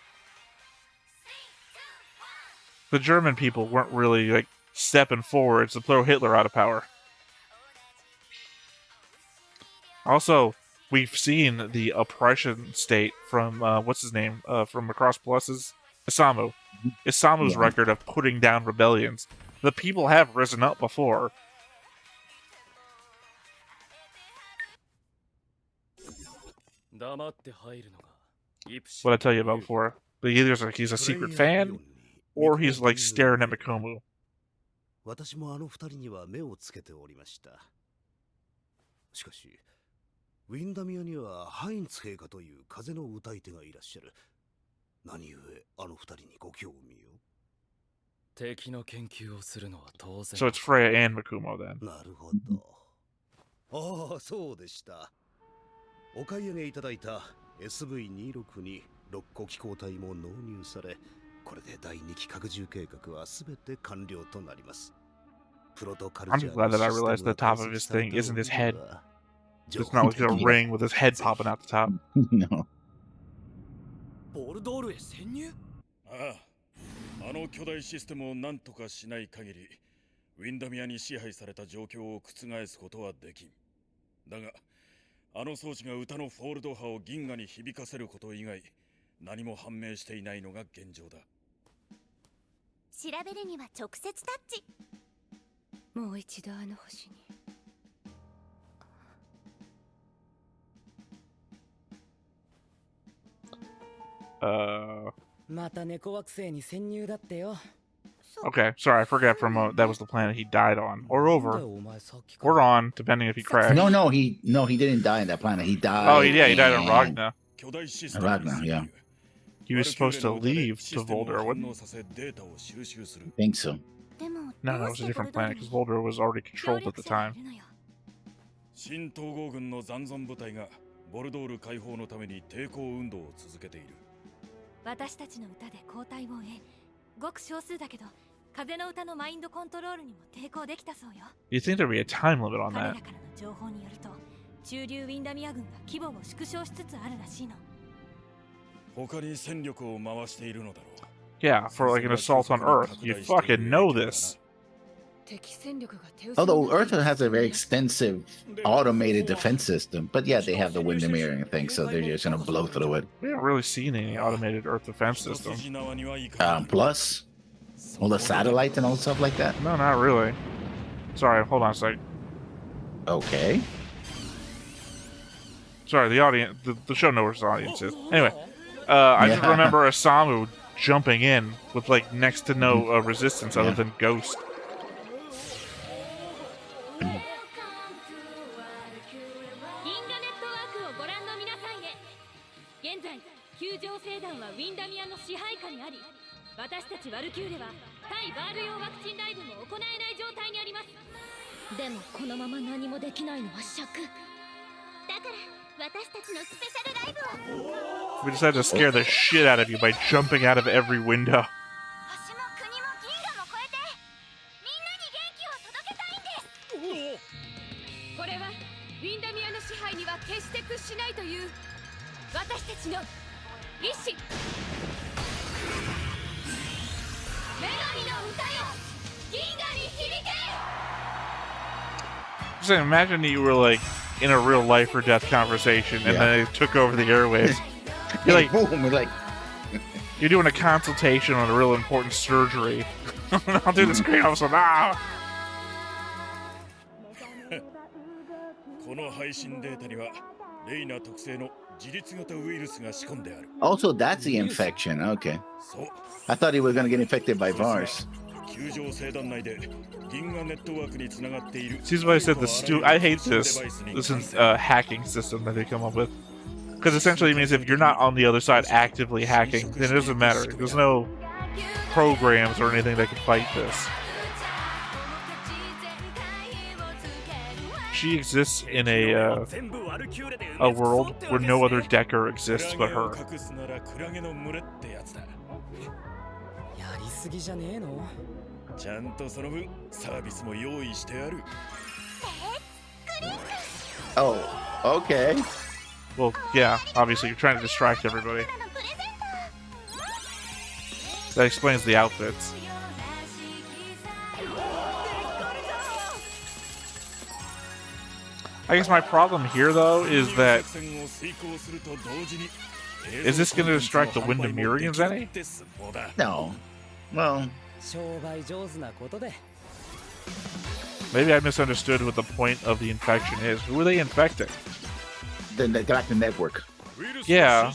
B: The German people weren't really, like, stepping forward to throw Hitler out of power. Also, we've seen the oppression state from, what's his name, from Macross Plus's Isamu. Isamu's record of putting down rebellions. The people have risen up before. What I tell you about before. But either like he's a secret fan, or he's like staring at Mikomu.
E: 私もあの二人には目をつけておりました。しかし、ウィンダミアにはハインツ陛下という風の歌い手がいらっしゃる。何故あの二人にご興味を？敵の研究をするのは当然。
B: So it's Freya and Mikumo then.
E: なるほど。ああ、そうでした。お買い上げいただいた SV26 に6個機構体も納入され。これで第2期拡充計画はすべて完了となります。
B: I'm glad that I realized the top of his thing isn't his head. It's not like a ring with his head popping out the top.
A: No.
F: ボルドールへ潜入？ああ、あの巨大システムを何とかしない限り、ウィンダミアに支配された状況を覆すことはできん。だが、あの装置が歌のフォールド波を銀河に響かせること以外、何も判明していないのが現状だ。
G: 調べるには直接タッチ。もう一度あの星に。
F: また猫惑星に潜入だってよ。
B: Okay, sorry, I forgot for a moment that was the planet he died on, or over, or on, depending if he crashed.
A: No, he didn't die on that planet. He died.
B: Oh, yeah, he died on Ragna.
A: Ragna, yeah.
B: He was supposed to leave to Volder, wouldn't he?
A: I think so.
B: No, it was a different planet because Volder was already controlled at the time.
F: 新統合軍の残存部隊がボルドール解放のために抵抗運動を続けている。
G: 私たちの歌で交代を得、ごく少数だけど、風の歌のマインドコントロールにも抵抗できたそうよ。
B: You think there'd be a time limit on
G: 彼ら
B: that?
G: からの情報によると、中流ウィンダミア軍が規模を縮小しつつあるらしいの。
F: 他に戦力を回しているのだろう。
B: Yeah, for like an assault on Earth. You fucking know this.
A: Although Earth has a very extensive automated defense system, but yeah, they have the Windermere thing, so they're just gonna blow through it.
B: We haven't really seen any automated Earth defense system.
A: Plus, all the satellites and all stuff like that.
B: No, not really. Sorry, hold on a sec.
A: Okay.
B: Sorry, the audience, the show knows where the audience is. Anyway, I just remember Isamu jumping in with like next to no resistance other than Ghost. We decided to scare the shit out of you by jumping out of every window. Just imagine you were like in a real life or death conversation, and then they took over the airwaves. You're like,
A: boom, like
B: you're doing a consultation on a real important surgery. I'll do the screen. Also, ah.
A: Also, that's the infection. Okay. I thought he was gonna get infected by VARs.
B: See why I said I hate this. This is hacking system that they come up with. Because essentially it means if you're not on the other side actively hacking, then it doesn't matter. There's no programs or anything that can fight this. She exists in a world where no other Decker exists but her.
F: すぎじゃねえの？ちゃんとその分サービスも用意してある。
A: Oh, okay.
B: Well, yeah, obviously you're trying to distract everybody. That explains the outfits. I guess my problem here, though, is that... Is this going to distract the Windermerians any?
A: No. Well,
B: maybe I misunderstood what the point of the infection is. Who are they infecting?
A: the Galactic Network.
B: Yeah.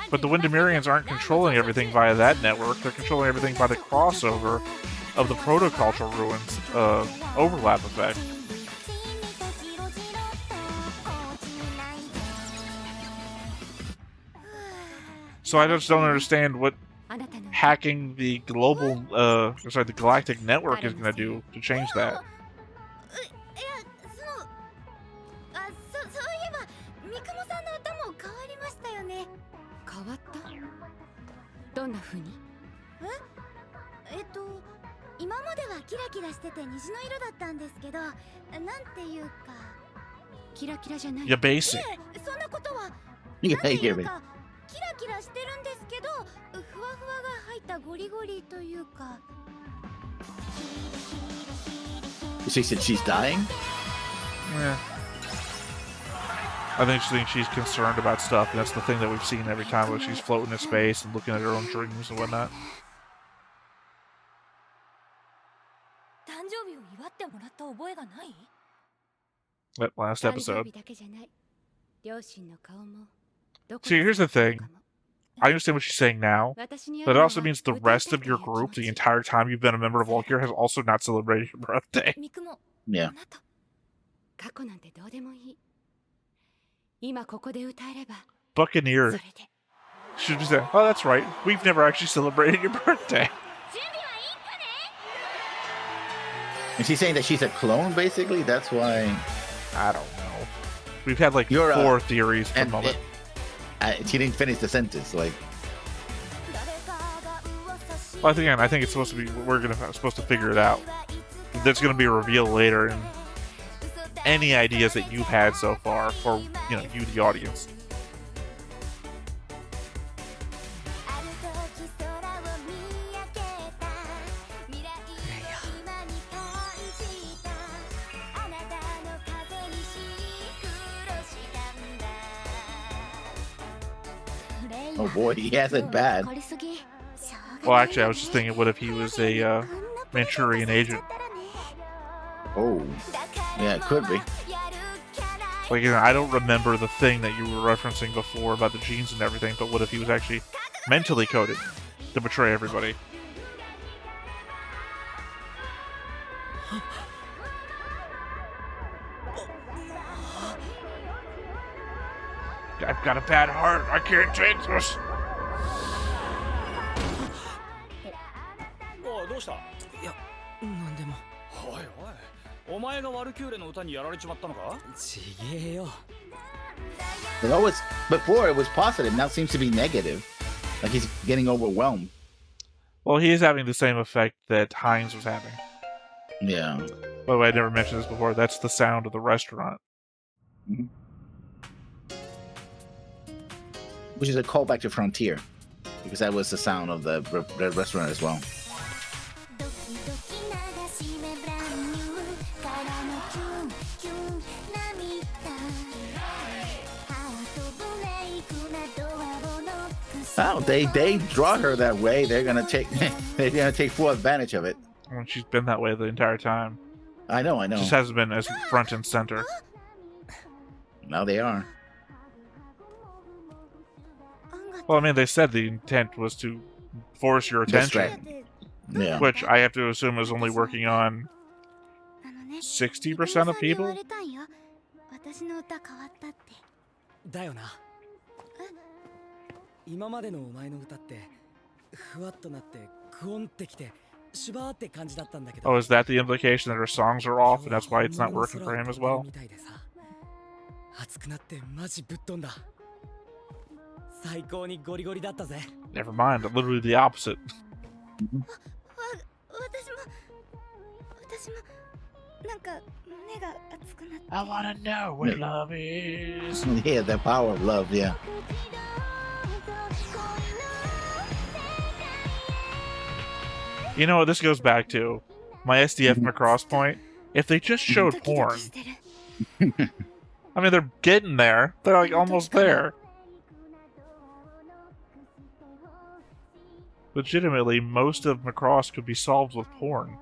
B: But the Windermerians aren't controlling everything via that network. They're controlling everything by the crossover of the protocultural ruins overlap effect. So I just don't understand what hacking the global, the galactic network is going to do to change that. You're basic.
A: Yeah, I hear it.
G: キラキラしてるんですけど、ふわふわが入ったゴリゴリというか。
A: She said she's dying?
B: Yeah. I think she's concerned about stuff, and that's the thing that we've seen every time where she's floating in space and looking at her own dreams and whatnot.
G: 誕生日を祝ってもらった覚えがない？
B: That last episode. See, here's the thing. I understand what she's saying now, but it also means the rest of your group, the entire time you've been a member of Walker, has also not celebrated your birthday.
A: Yeah.
B: Buccaneer. Should just say, oh, that's right. We've never actually celebrated your birthday.
A: And she's saying that she's a clone, basically? That's why...
B: I don't know. We've had like four theories for the moment.
A: She didn't finish the sentence, like...
B: Well, I think it's supposed to be... We're supposed to figure it out. There's going to be a reveal later, and any ideas that you've had so far for, you, the audience.
A: Oh boy, he has it bad.
B: Well, actually, I was just thinking, what if he was a Manchurian agent?
A: Oh, yeah, it could be.
B: Like, I don't remember the thing that you were referencing before about the genes and everything, but what if he was actually mentally coded to betray everybody? I've got a bad heart. I can't change this.
F: おい、どうした？いや、なんでも。おいおい、お前がワルキューレの歌にやられちまったのか？ちげえよ。
A: It always, before it was positive, now it seems to be negative. Like he's getting overwhelmed.
B: Well, he is having the same effect that Heinz was having.
A: Yeah.
B: By the way, I never mentioned this before. That's the sound of the restaurant.
A: Mm-hmm. Which is a callback to Frontier, because that was the sound of the restaurant as well. Wow, they draw her that way. They're gonna take full advantage of it.
B: Well, she's been that way the entire time.
A: I know.
B: Just hasn't been as front and center.
A: Now they are.
B: Well, I mean, they said the intent was to force your attention.
A: Yeah.
B: Which I have to assume is only working on 60% of people?
E: だよな。今までのお前の歌ってふわっとなってクオンってきてシュバーって感じだったんだけど。
B: Oh, is that the implication that her songs are off and that's why it's not working for him as well?
E: 熱くなってマジぶっ飛んだ。
H: 最高にゴリゴリだったぜ。
B: Never mind, literally the opposite.
G: 私もなんか胸が熱くなって。
B: I wanna know what love is.
A: Yeah, the power of love. Yeah.
B: You know what this goes back to? My SDF Macross point. If they just showed porn, I mean, they're getting there. They're like almost there. Legitimately, most of Macross could be solved with porn.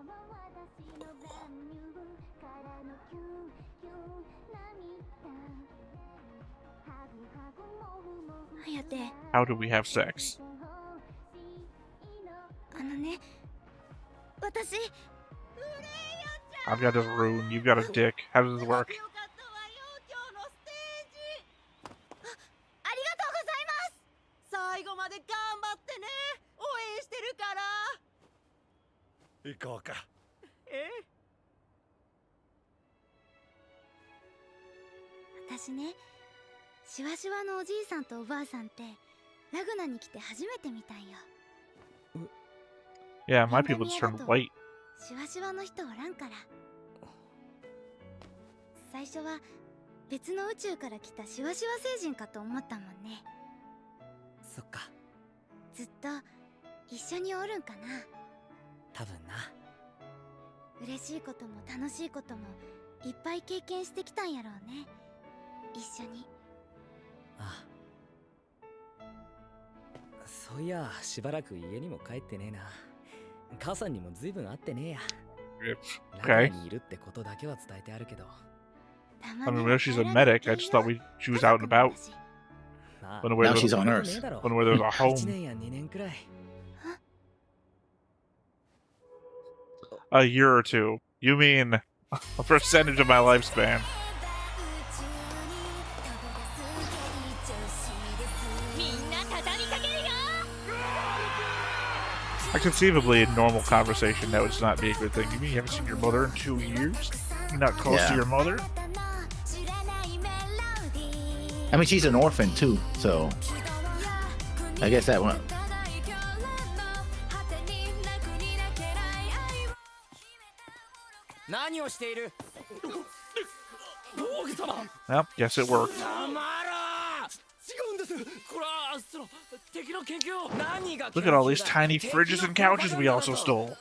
B: How do we have sex?
G: あのね、私
B: I've got a rune, you've got a dick. How does this work?
G: ありがとうございます。最後まで頑張ってね。応援してるから。
E: 行こうか。
G: 私ね、シワシワのおじいさんとおばあさんってラグナに来て初めて見たんよ。
B: Yeah, my people just turned white.
G: シワシワの人おらんから。最初は別の宇宙から来たシワシワ星人かと思ったもんね。
H: そっか。
G: ずっと一緒におるんかな。
H: 多分な。
G: 嬉しいことも楽しいこともいっぱい経験してきたんやろうね。一緒に。
H: ああ。そういや、しばらく家にも帰ってねえな。母さんにも随分会ってねえや。
B: Okay.
H: ラグナにいるってことだけは伝えてあるけど。
B: I don't know if she's a medic. I just thought she was out and about.
A: Now she's on Earth.
B: When there's a home.
H: 1年や2年くらい。
B: A year or two. You mean a percentage of my lifespan. Conceivably, in normal conversation, that would not be a good thing. You mean you haven't seen your mother in 2 years? You're not close to your mother?
A: I mean, she's an orphan too, so I guess that one.
B: Well, guess it worked. Look at all these tiny fridges and couches we also stole.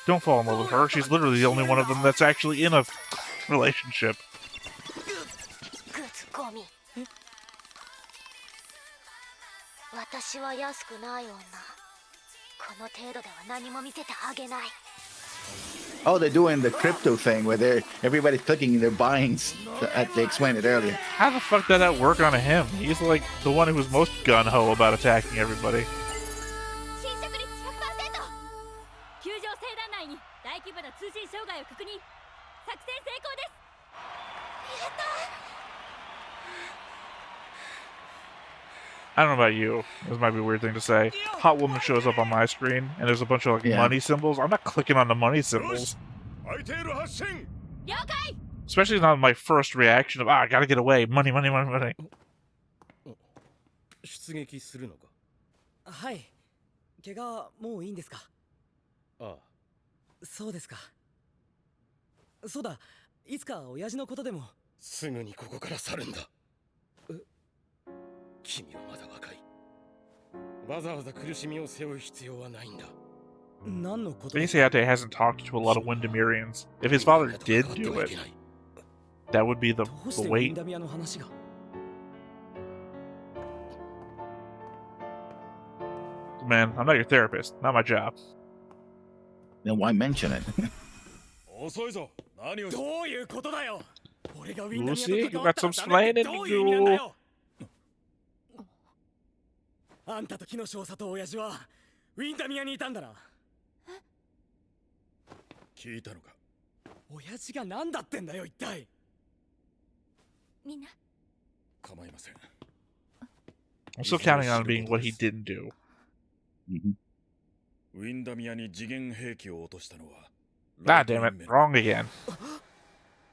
B: Don't fall in love with her. She's literally the only one of them that's actually in a relationship.
A: Oh, they're doing the crypto thing where everybody's clicking and they're buying. They explained it earlier.
B: How the fuck did that work on him? He's like the one who was most gun-ho about attacking everybody. I don't know about you. This might be a weird thing to say. Hot woman shows up on my screen, and there's a bunch of like money symbols. I'm not clicking on the money symbols. Especially not my first reaction of, I gotta get away. Money, money, money, money.
E: 出撃するのか。
H: はい。怪我もういいんですか。
E: ああ。
H: そうですか。そうだ。いつか親父のことでも。
E: すぐにここから去るんだ。君はまだ若い。わざわざ苦しみを背負う必要はないんだ。
H: 何のこと？
B: Beniseate hasn't talked to a lot of Windemirians. If his father did do it, that would be the weight. Man, I'm not your therapist. Not my job.
A: Then why mention it?
B: We'll see. You got some explaining to do.
H: あんたと木の少佐と親父はウィンダミアにいたんだな。
F: 聞いたのか。
H: 親父が何だってんだよ一体。
G: みんな。
F: 構いません。
B: I'm still counting on it being what he didn't do.
F: ウィンダミアに次元兵器を落としたのは
B: God damn it, wrong again.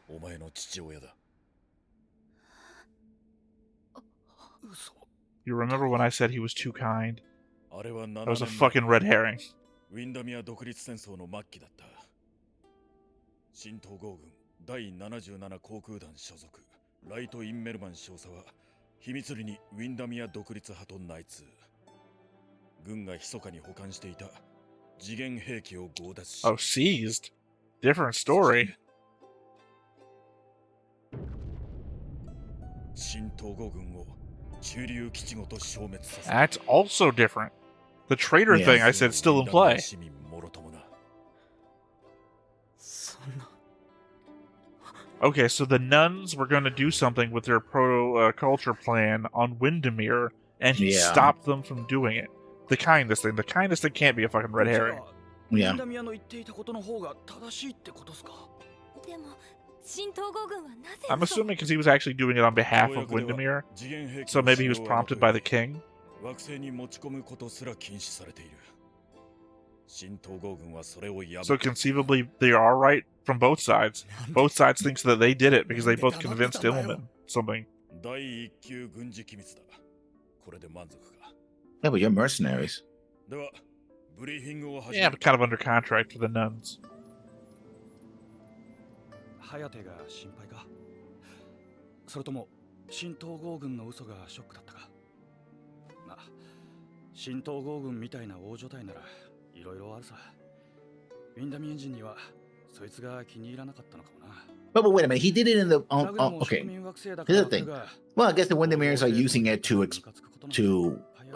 F: お前の父親だ。
B: You remember when I said he was too kind?
F: あれは
B: That
F: 7
B: was a
F: 年前
B: fucking red herring.
F: ウィンダミア独立戦争の末期だった。新統合軍第77航空団所属ライト・インメルマン少佐は秘密裏にウィンダミア独立派と内通。軍が密かに保管していた次元兵器を強奪し、
B: Oh, seized? Different story.
F: 新統合軍を駐留基地ごと消滅させ。
B: That's also different. The traitor
A: Yeah.
B: thing I said still in play.
F: 市民もろともな。
H: そんな
B: Okay, so the nuns were going to do something with their proto-culture plan on Windermere, and he
A: Yeah.
B: stopped them from doing it. The kindness thing. The kindness thing can't be a fucking red herring.
E: ウィ
A: Yeah.
E: ンダミアの言っていたことの方が正しいってことですか？
G: でも新統合軍はなぜ
B: I'm
G: 嘘を
B: assuming because he was actually doing it on behalf of Windermere,
F: 次元兵器
B: so
F: の
B: maybe he
F: 使
B: was
F: 用は
B: prompted by the king.
F: 惑星に持ち込むことすら禁止されている。新統合軍はそれを破
B: So conceivably, they are right from both sides. Both sides thinks that they did it because they both convinced Immelman something.
F: 第一級軍事機密だ。これで満足か。
A: Yeah, but you're mercenaries.
F: では、ブリーフィングを始
B: Yeah,
F: め
B: but
F: る。
B: kind of under contract for the nuns.
E: ハヤテが心配か？それとも新統合軍の嘘がショックだったか？まあ、新統合軍みたいな大所帯ならいろいろあるさ。ウィンダミエンジンにはそいつが気に入らなかったのかもな。
A: But wait a minute, he did it in the.
E: だけども
A: Okay.
E: 植民惑星だ
A: Here's
E: か
A: the
E: ら
A: thing.
E: が
A: Well, I guess the Windermere's are using it to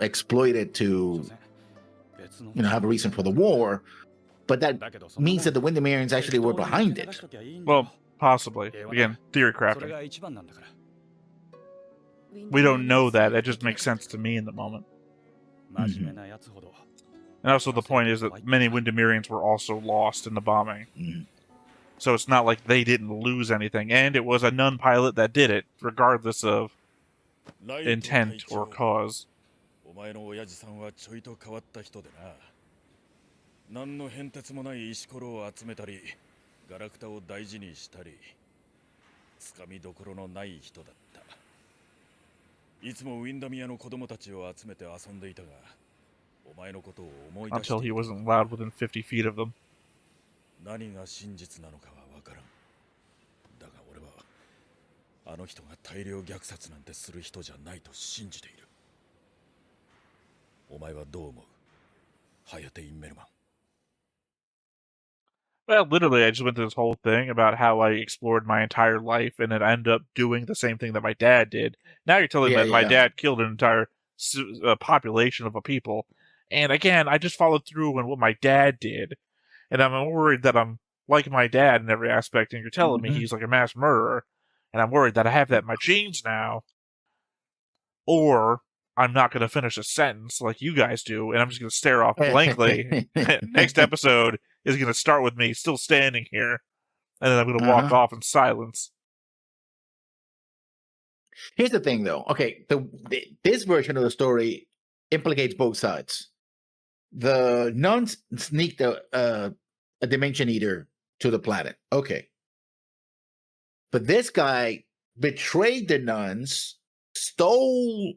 A: exploit it to, have a reason for the war. But that means that the Windermereans actually were behind it.
B: Well, possibly. Again, theory
E: それ
B: crafting.
E: が一番なんだから。
B: We don't know that. That just makes sense to me in the moment.
E: 真面目なやつほど
B: And also, the point is that many Windermereans were also lost in the bombing.
A: Mhm.
B: So it's not like they didn't lose anything. And it was a nun pilot that did it, regardless of
F: ライト
B: intent
F: 隊長
B: or cause.
F: お前の親父さんはちょいと変わった人でな。何の変哲もない石ころを集めたり、ガラクタを大事にしたり、つかみどころのない人だった。いつもウィンダミアの子供たちを集めて遊んでいたが、お前のことを思い出して
B: Until he wasn't allowed within 50 feet of them.
F: 何が真実なのかはわからん。だが俺はあの人が大量虐殺なんてする人じゃないと信じている。お前はどう思う？ハヤテ・インメルマン。
B: Well, literally, I just went through this whole thing about how I explored my entire life and then I ended up doing the same thing that my dad did. Now you're telling me
A: Yeah,
B: that my
A: yeah.
B: dad killed an entire population of a people. And again, I just followed through on what my dad did. And I'm worried that I'm like my dad in every aspect, and you're telling me
A: Mhm.
B: he's like a mass murderer. And I'm worried that I have that in my genes now. Or I'm not going to finish a sentence like you guys do, and I'm just going to stare off blankly. Next episode is going to start with me still standing here, and then I'm going to walk off in silence.
A: Here's the thing, though. Okay, this version of the story implicates both sides. The nuns sneaked a dimension eater to the planet. Okay. But this guy betrayed the nuns, stole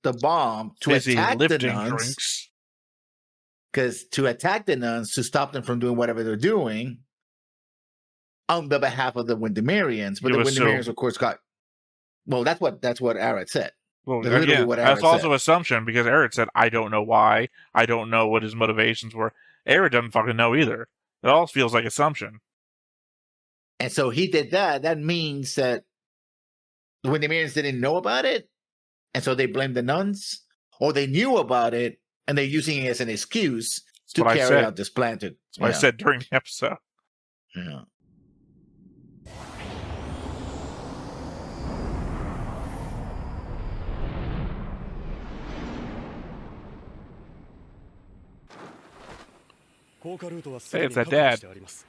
A: the bomb to
B: Busy
A: attack the
B: lifting
A: nuns.
B: drinks.
A: Because to attack the nuns, to stop them from doing whatever they're doing on the behalf of the Windermerians. But
B: It
A: the
B: was
A: Windermerians,
B: so-
A: of course, got... Well, that's what Arad said.
B: Well,
A: That's literally
B: again,
A: what
B: that's
A: Arad
B: also
A: said.
B: assumption, because Eric said, I don't know why. I don't know what his motivations were. Eric doesn't fucking know either. It all feels like assumption.
A: And so he did that. That means that the Windermerians didn't know about it. And so they blamed the nuns. Or they knew about it, and they're using it as an excuse to
B: what I
A: carry
B: said.
A: out this plan.
B: That's what I said during the episode.
A: Yeah.
E: 降下ルートはす
B: Hey,
E: で
B: it's
E: に
B: that
E: 確保
B: dad.
E: してあります。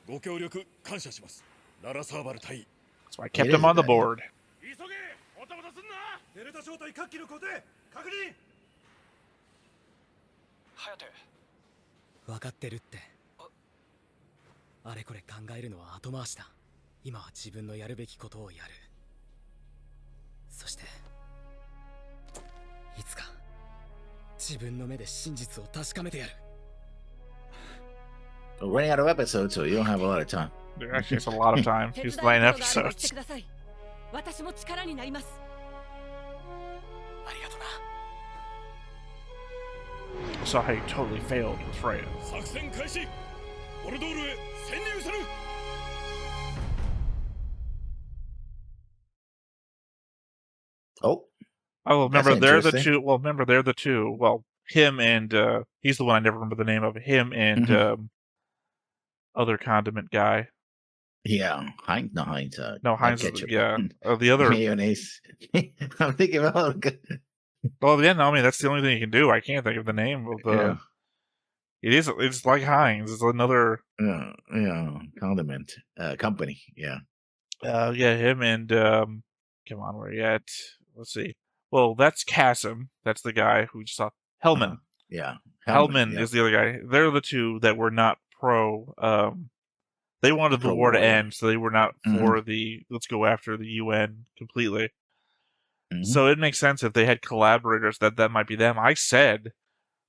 F: ご協力感謝します。ララサーバル隊。
B: So I kept
A: It is
B: him on the
A: that.
B: board.
F: 急げ、おたまたすんな。
E: デルタ小隊各機の固定確認。ハヤテ。分かってるって。
H: あれこれ考えるのは後回しだ。今は自分のやるべきことをやる。そしていつか自分の目で真実を確かめてやる。
A: We're running out of episodes, so you don't have a lot of time.
B: There actually is a lot of time.
G: 手
B: He's
G: 伝い
B: 9
G: ことがあれば言って
B: episodes.
G: ください。私も力になります。
H: ありがとな。
B: Saw how you totally failed with Freya.
F: 作戦開始。ボルドールへ潜入する。
A: Oh,
B: Oh, remember
A: That's
B: they're the
A: interesting.
B: two. Well, remember they're the two. Well, him and he's the one I never remember the name of. Him and
A: Mhm.
B: Other condiment guy.
A: yeah. Heinz, no Heinz.
B: No,
A: not
B: Heinz. Is,
A: ketchup.
B: yeah, the other.
A: Mayonnaise. I'm thinking about.
B: Well, yeah, no, I mean that's the only thing you can do. I can't think of the name of the.
A: Yeah.
B: It is. It's like Heinz. It's another.
A: Condiment company. Yeah.
B: Yeah, him and come on, where are you at? Let's see. Well, that's Kasim. That's the guy who just saw Hellman.
A: Yeah.
B: Hellman
A: yeah.
B: is the other guy. They're the two that were not pro. They wanted the war to
A: Pro-war, yeah.
B: end, so they were not for the let's go after the UN completely.
A: Mhm.
B: So it makes sense if they had collaborators that might be them. I said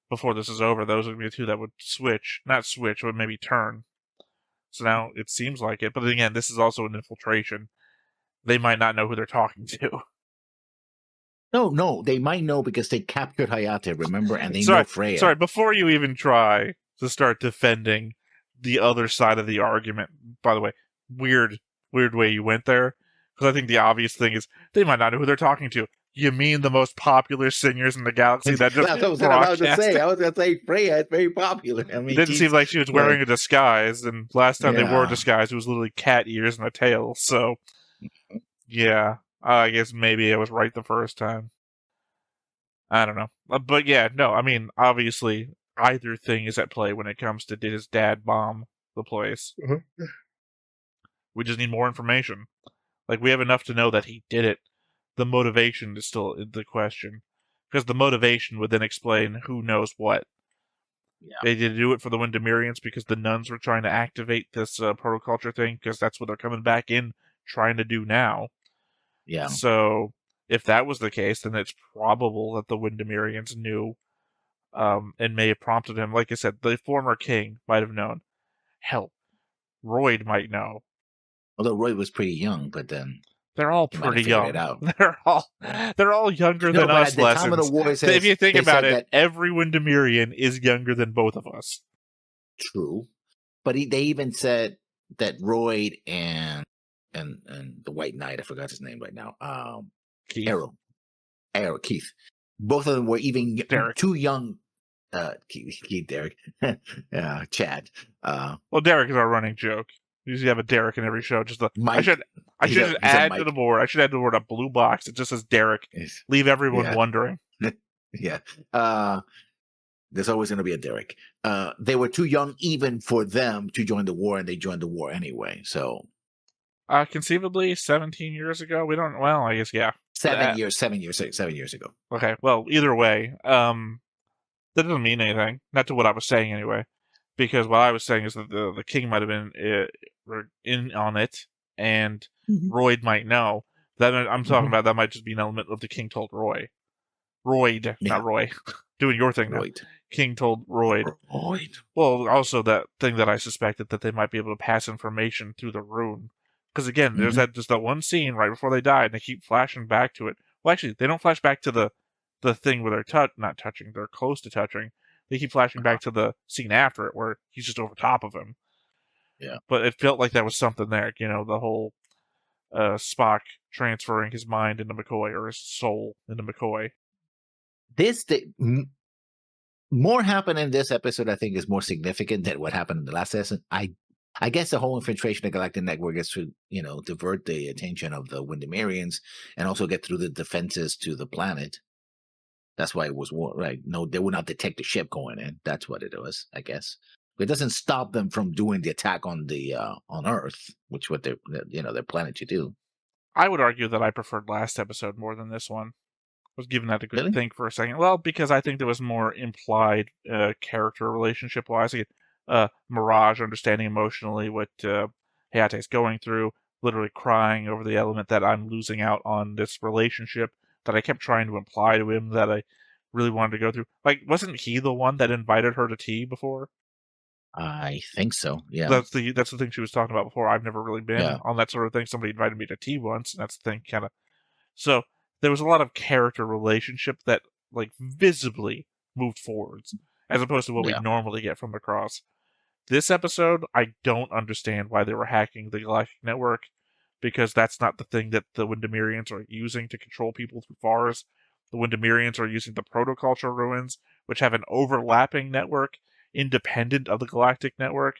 B: before this is over, those would be the two that would switch, not switch, but maybe turn. So now it seems like it. But again, this is also an infiltration. They might not know who they're talking to.
A: No, they might know because they captured Hayate, remember, and they know Freya.
B: Sorry, before you even try to start defending the other side of the argument, by the way, weird way you went there, because I think the obvious thing is they might not know who they're talking to. You mean the most popular singers in the galaxy that just
A: That's what I was about to say.
B: broadcasted?
A: I was going to say Freya is very popular. I mean,
B: It didn't seem like she was wearing a disguise, and last time they wore a
A: Yeah.
B: disguise, it was literally cat ears and a tail. So, yeah, I guess maybe I was right the first time. I don't know. But yeah, no, I mean, obviously, either thing is at play when it comes to did his dad bomb the place. We just need more information. Like, we have enough to know that he did it. The motivation is still the question. Because the motivation would then explain who knows what.
A: Yeah.
B: They did do it for the Windemirians because the nuns were trying to activate this protoculture thing, because that's what they're coming back in trying to do now.
A: Yeah.
B: So, if that was the case, then it's probable that the Windemirians knew and may have prompted him. Like I said, the former king might have known. Hell, Royd might know.
A: Although Roy was pretty young, but then
B: They're all
A: he might have
B: pretty
A: figured
B: young.
A: it out.
B: They're all younger
A: No,
B: than
A: but
B: us.
A: at the time of the
B: Lessons.
A: war,
B: So if you think
A: they
B: about
A: said
B: it, every Windemirian is younger than both of us.
A: True, but they even said that Royd and the White Knight, I forgot his name right now.
B: Keith.
A: Arrow, Keith. Both of them were even
B: Derek.
A: too young. Keith, Derek, Chad.
B: Well, Derek is our running joke. We usually have a Derek in every show. Just
A: Mike.
B: I should
A: He's
B: just
A: a
B: add
A: Mike.
B: to the board. I should add to the board a blue box that just says Derek. Leave everyone
A: Yeah.
B: wondering.
A: Yeah. There's always going to be a Derek. They were too young even for them to join the war, and they joined the war anyway. So
B: Conceivably, 17 years ago. We don't. Well, I guess yeah.
A: 7 years ago.
B: Okay. Well, either way, that doesn't mean anything. Not to what I was saying anyway. Because what I was saying is that the king might have been in on it, and Royd might know. That I'm talking about. That might just be an element of the king told Roy. Royd, not Roy. Doing your thing now.
A: Royd.
B: King told Royd.
A: Royd.
B: Well, also that thing that I suspected that they might be able to pass information through the rune. Because again, there's that one scene right before they die, and they keep flashing back to it. Well, actually, they don't flash back to the thing where they're not touching. They're close to touching. They keep flashing back to the scene after it where he's just over top of him.
A: Yeah.
B: But it felt like there was something there. You know, the whole Spock transferring his mind into McCoy, or his soul into McCoy.
A: More happened in this episode, I think, is more significant than what happened in the last season. I guess the whole infiltration of the Galactic Network is to, divert the attention of the Windemirians and also get through the defenses to the planet. That's why it was war, right? No, they would not detect the ship going in. That's what it was, I guess. But it doesn't stop them from doing the attack on the on Earth, which what they're planning to do.
B: I would argue that I preferred last episode more than this one. I was giving that a good
A: Really?
B: think for a second. Well, because I think there was more implied character relationship wise. Mirage understanding emotionally what Hayate's going through, literally crying over the element that I'm losing out on this relationship that I kept trying to imply to him that I really wanted to go through. Like, wasn't he the one that invited her to tea before?
A: I think so. Yeah.
B: That's the thing she was talking about before. I've never really been
A: Yeah.
B: on that sort of thing. Somebody invited me to tea once, and that's the thing, kind of. So there was a lot of character relationship that, like, visibly moved forwards, as opposed to what we
A: Yeah.
B: normally get from Macross. This episode, I don't understand why they were hacking the Galactic Network, because that's not the thing that the Windemirians are using to control people through FARS. The Windemirians are using the Protoculture Ruins, which have an overlapping network independent of the Galactic Network.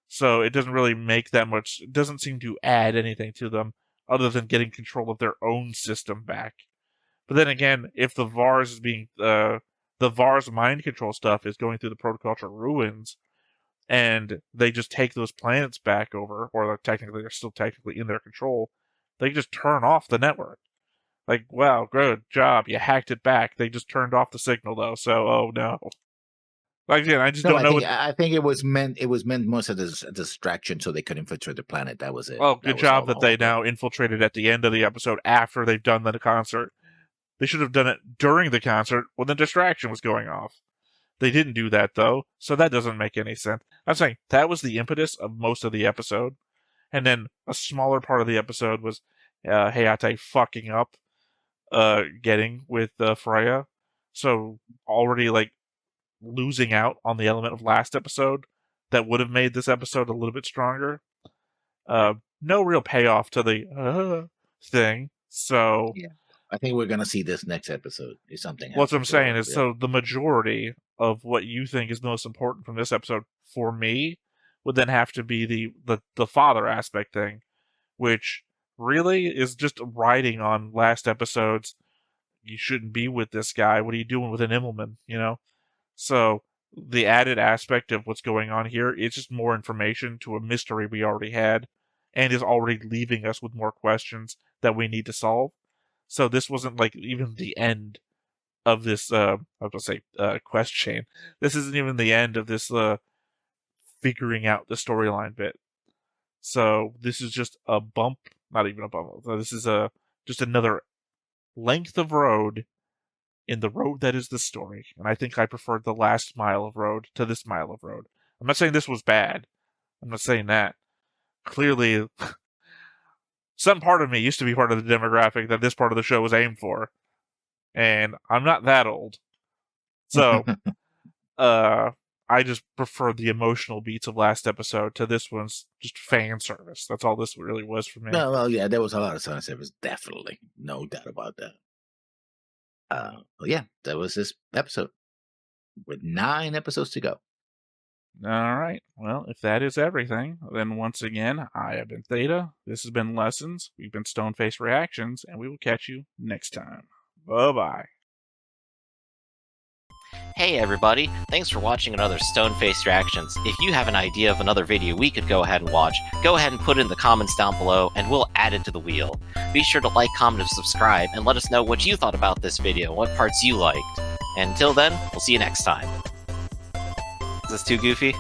B: So it doesn't really make that much, it doesn't seem to add anything to them other than getting control of their own system back. But then again, if the VARS is being, the VARS mind control stuff is going through the Protoculture Ruins, and they just take those planets back over, or they're still technically in their control, they just turn off the network. Like, wow, good job, you hacked it back. They just turned off the signal, though, so, oh no. Like, again, I just
A: No,
B: don't know.
A: I think it was meant most as a distraction so they could infiltrate the planet. That was it.
B: Well,
A: That
B: good
A: was
B: job
A: all
B: that
A: the
B: they
A: whole thing.
B: now infiltrated at the end of the episode after they've done the concert. They should have done it during the concert when the distraction was going off. They didn't do that, though, so that doesn't make any sense. I'm saying that was the impetus of most of the episode. And then a smaller part of the episode was Hayate fucking up getting with Freya. So already, like, losing out on the element of last episode that would have made this episode a little bit stronger. No real payoff to the thing, so...
A: Yeah. I think we're going to see this next episode. If something happens.
B: What I'm saying is, so the majority of what you think is most important from this episode, for me, would then have to be the father aspect thing, which really is just riding on last episode's, you shouldn't be with this guy, what are you doing with an Immelman, you know? So the added aspect of what's going on here is just more information to a mystery we already had, and is already leaving us with more questions that we need to solve. So this wasn't like even the end of this, I was going to say quest chain. This isn't even the end of this figuring out the storyline bit. So this is just a bump, not even a bump. This is just another length of road in the road that is the story. And I think I preferred the last mile of road to this mile of road. I'm not saying this was bad. I'm not saying that. Clearly, some part of me used to be part of the demographic that this part of the show was aimed for. And I'm not that old. So, I just prefer the emotional beats of last episode to this one's just fan service. That's all this really was for me.
A: No, well, yeah, there was a lot of fan service, definitely. No doubt about that. Well, yeah, that was this episode with 9 episodes to go.
B: All right. Well, if that is everything, then once again, I have been Theta. This has been Lessons. We've been Stoneface Reactions, and we will catch you next time. Bye-bye.
I: Hey everybody, thanks for watching another Stoneface Reactions. If you have an idea of another video we could go ahead and watch, go ahead and put it in the comments down below and we'll add it to the wheel. Be sure to like, comment, and subscribe, and let us know what you thought about this video, what parts you liked. And until then, we'll see you next time. Is this too goofy?